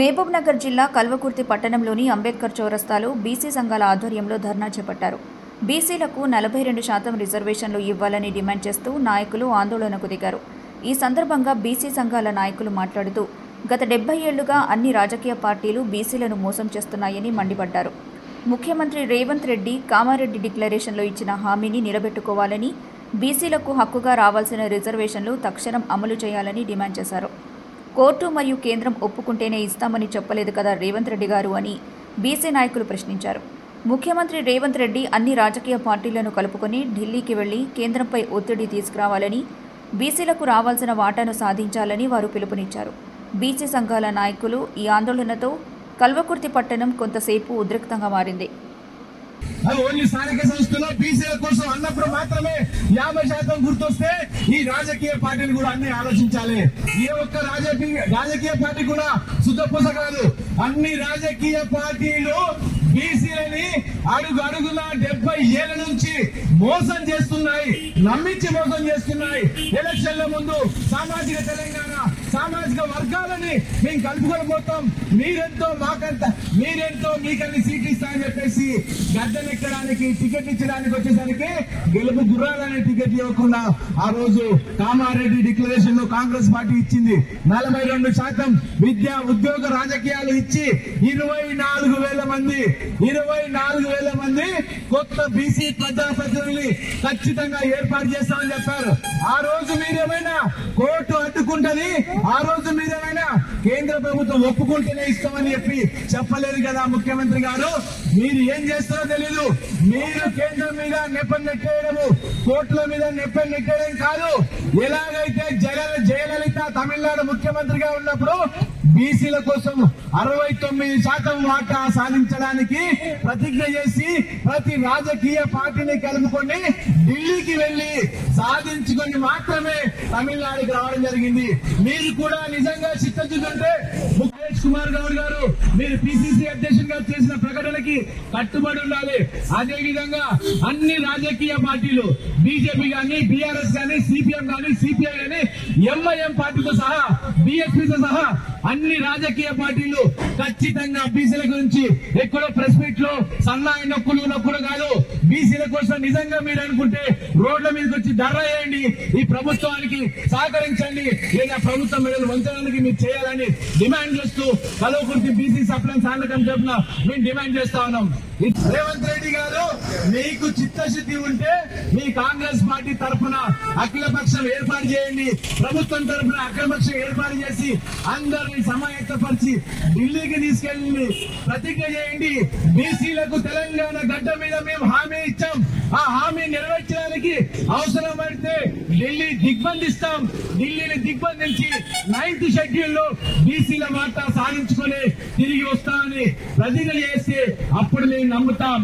మహబూబ్నగర్ జిల్లా కల్వకుర్తి పట్టణంలోని అంబేద్కర్ చౌరస్తాలో బీసీ సంఘాల ఆధ్వర్యంలో ధర్నా చేపట్టారు. బీసీలకు 42% రిజర్వేషన్లు ఇవ్వాలని డిమాండ్ చేస్తూ నాయకులు ఆందోళనకు దిగారు. ఈ సందర్భంగా బీసీ సంఘాల నాయకులు మాట్లాడుతూ గత 70 ఏళ్లుగా అన్ని రాజకీయ పార్టీలు బీసీలను మోసం చేస్తున్నాయని మండిపడ్డారు. ముఖ్యమంత్రి రేవంత్ రెడ్డి కామారెడ్డి డిక్లరేషన్లో ఇచ్చిన హామీని నిలబెట్టుకోవాలని, బీసీలకు హక్కుగా రావాల్సిన రిజర్వేషన్లు తక్షణం అమలు చేయాలని డిమాండ్ చేశారు. కోర్టు మరియు కేంద్రం ఒప్పుకుంటేనే ఇస్తామని చెప్పలేదు కదా రేవంత్ రెడ్డి గారు అని బీసీ నాయకులు ప్రశ్నించారు. ముఖ్యమంత్రి రేవంత్ రెడ్డి అన్ని రాజకీయ పార్టీలను కలుపుకొని ఢిల్లీకి వెళ్లి కేంద్రంపై ఒత్తిడి తీసుకురావాలని, బీసీలకు రావాల్సిన వాటాను సాధించాలని వారు పిలుపునిచ్చారు. బీసీ సంఘాల నాయకులు ఈ ఆందోళనతో కల్వకుర్తి పట్టణం కొంతసేపు ఉద్రిక్తంగా మారింది. ఓన్లీ స్థానిక సంస్థలో బీసీల కోసం అన్నప్పుడు మాత్రమే 50% గుర్తొస్తే ఈ రాజకీయ పార్టీలు కూడా అన్ని ఆలోచించాలి. ఏ ఒక్క రాజకీయ పార్టీ కూడా శుద్ధపూస కాదు. అన్ని రాజకీయ పార్టీలు బీసీలని అడుగున 70 ఏళ్ల నుంచి మోసం చేస్తున్నాయి, నమ్మించి మోసం చేస్తున్నాయి. ఎలక్షన్ల ముందు సామాజిక తెలంగాణ, సామాజిక వర్గాలని మేము కలుపుకొని పోతాం, మీరెంతో మాకంత, మీరెంతో మీకన్ని సీట్లు ఇస్తామని చెప్పేసి గద్దెనెక్కడానికి టికెట్ ఇచ్చడానికి వచ్చేసరికి గెలుపు గుర్రాలనే టికెట్ ఇవ్వకుండా ఆ రోజు కామారెడ్డి డిక్లరేషన్ లో కాంగ్రెస్ పార్టీ ఇచ్చింది. 42% విద్యా ఉద్యోగ రాజకీయాలు ఇచ్చి 24,000 మంది కొత్త బీసీ ప్రజాప్రతినిధుల్ని ఖచ్చితంగా ఏర్పాటు చేస్తామని చెప్పారు. ఆ రోజు మీరేమైనా కోర్టు అడ్డుకుంటది, ఆ రోజు మీరేమైనా కేంద్ర ప్రభుత్వం ఒప్పుకుంటేనే ఇస్తామని చెప్పలేదు కదా ముఖ్యమంత్రి గారు. మీరు ఏం చేస్తారో తెలీదు. మీరు కేంద్రం మీద నెప్పం నెట్టేయడము, కోర్టుల మీద నెప్పం నెట్టేయడం కాదు. ఎలాగైతే జయలలిత తమిళనాడు ముఖ్యమంత్రిగా ఉన్నప్పుడు బీసీల కోసం 69% వాటా సాధించడానికి ప్రతిజ్ఞ చేసి ప్రతి రాజకీయ పార్టీని కలుపుకొని ఢిల్లీకి వెళ్లి సాధించుకొని మాత్రమే తమిళనాడుకి రావడం జరిగింది. మీరు కూడా నిజంగా చిత్తశుద్ధి ఉంటే ముఖేష్ కుమార్ గౌడ్ గారు మీరు పిసిసి అధ్యక్షుడిగా చేసిన ప్రకటనకి కట్టుబడి ఉండాలి. అదే విధంగా అన్ని రాజకీయ పార్టీలు బీజేపీ గానీ, బీఆర్ఎస్ గానీ, సిపిఎం గానీ, సిపిఐ గానీ, ఎంఐఎం పార్టీతో సహా, బీఎస్పీతో సహా అన్ని రాజకీయ పార్టీలు ఖచ్చితంగా బీసీల గురించి ఎక్కడో ప్రెస్ మీట్ లో సన్నాయి నొక్కులు కాదు. బీసీల కోసం నిజంగా మీరు అనుకుంటే రోడ్ల మీదకి వచ్చి ధర్నా చేయండి, ఈ ప్రభుత్వానికి సహకరించండి, లేదా ప్రభుత్వం మెడలు వంచడానికి మీరు చేయాలని డిమాండ్ చేస్తూ కల్వకుర్తి బీసీ సప్లై సాధకం తరఫున మేము డిమాండ్ చేస్తా ఉన్నాం. రేవంత్ రెడ్డి గారు మీకు చిత్తశుద్ధి ఉంటే మీ కాంగ్రెస్ పార్టీ తరఫున అఖిలపక్షం ఏర్పాటు చేయండి, ప్రభుత్వం తరఫున అఖిలపక్షం ఏర్పాటు చేసి అందరినీ సమాయత్తపరిచి ఢిల్లీకి తీసుకెళ్లి ప్రతిజ్ఞ చేయండి. బీసీలకు తెలంగాణ గడ్డ మీద మేము హామీ ఇచ్చాం, ఆ హామీ నెరవేర్చడానికి అవసరమైతే ఢిల్లీ దిగ్బంధిస్తాం. ఢిల్లీని దిగ్బంధించి 9th షెడ్యూల్లో బీసీల వాటా సాధించుకొని తిరిగి వస్తామని ప్రతిజ్ఞ చేస్తే అప్పుడు మేము నమ్ముతాం.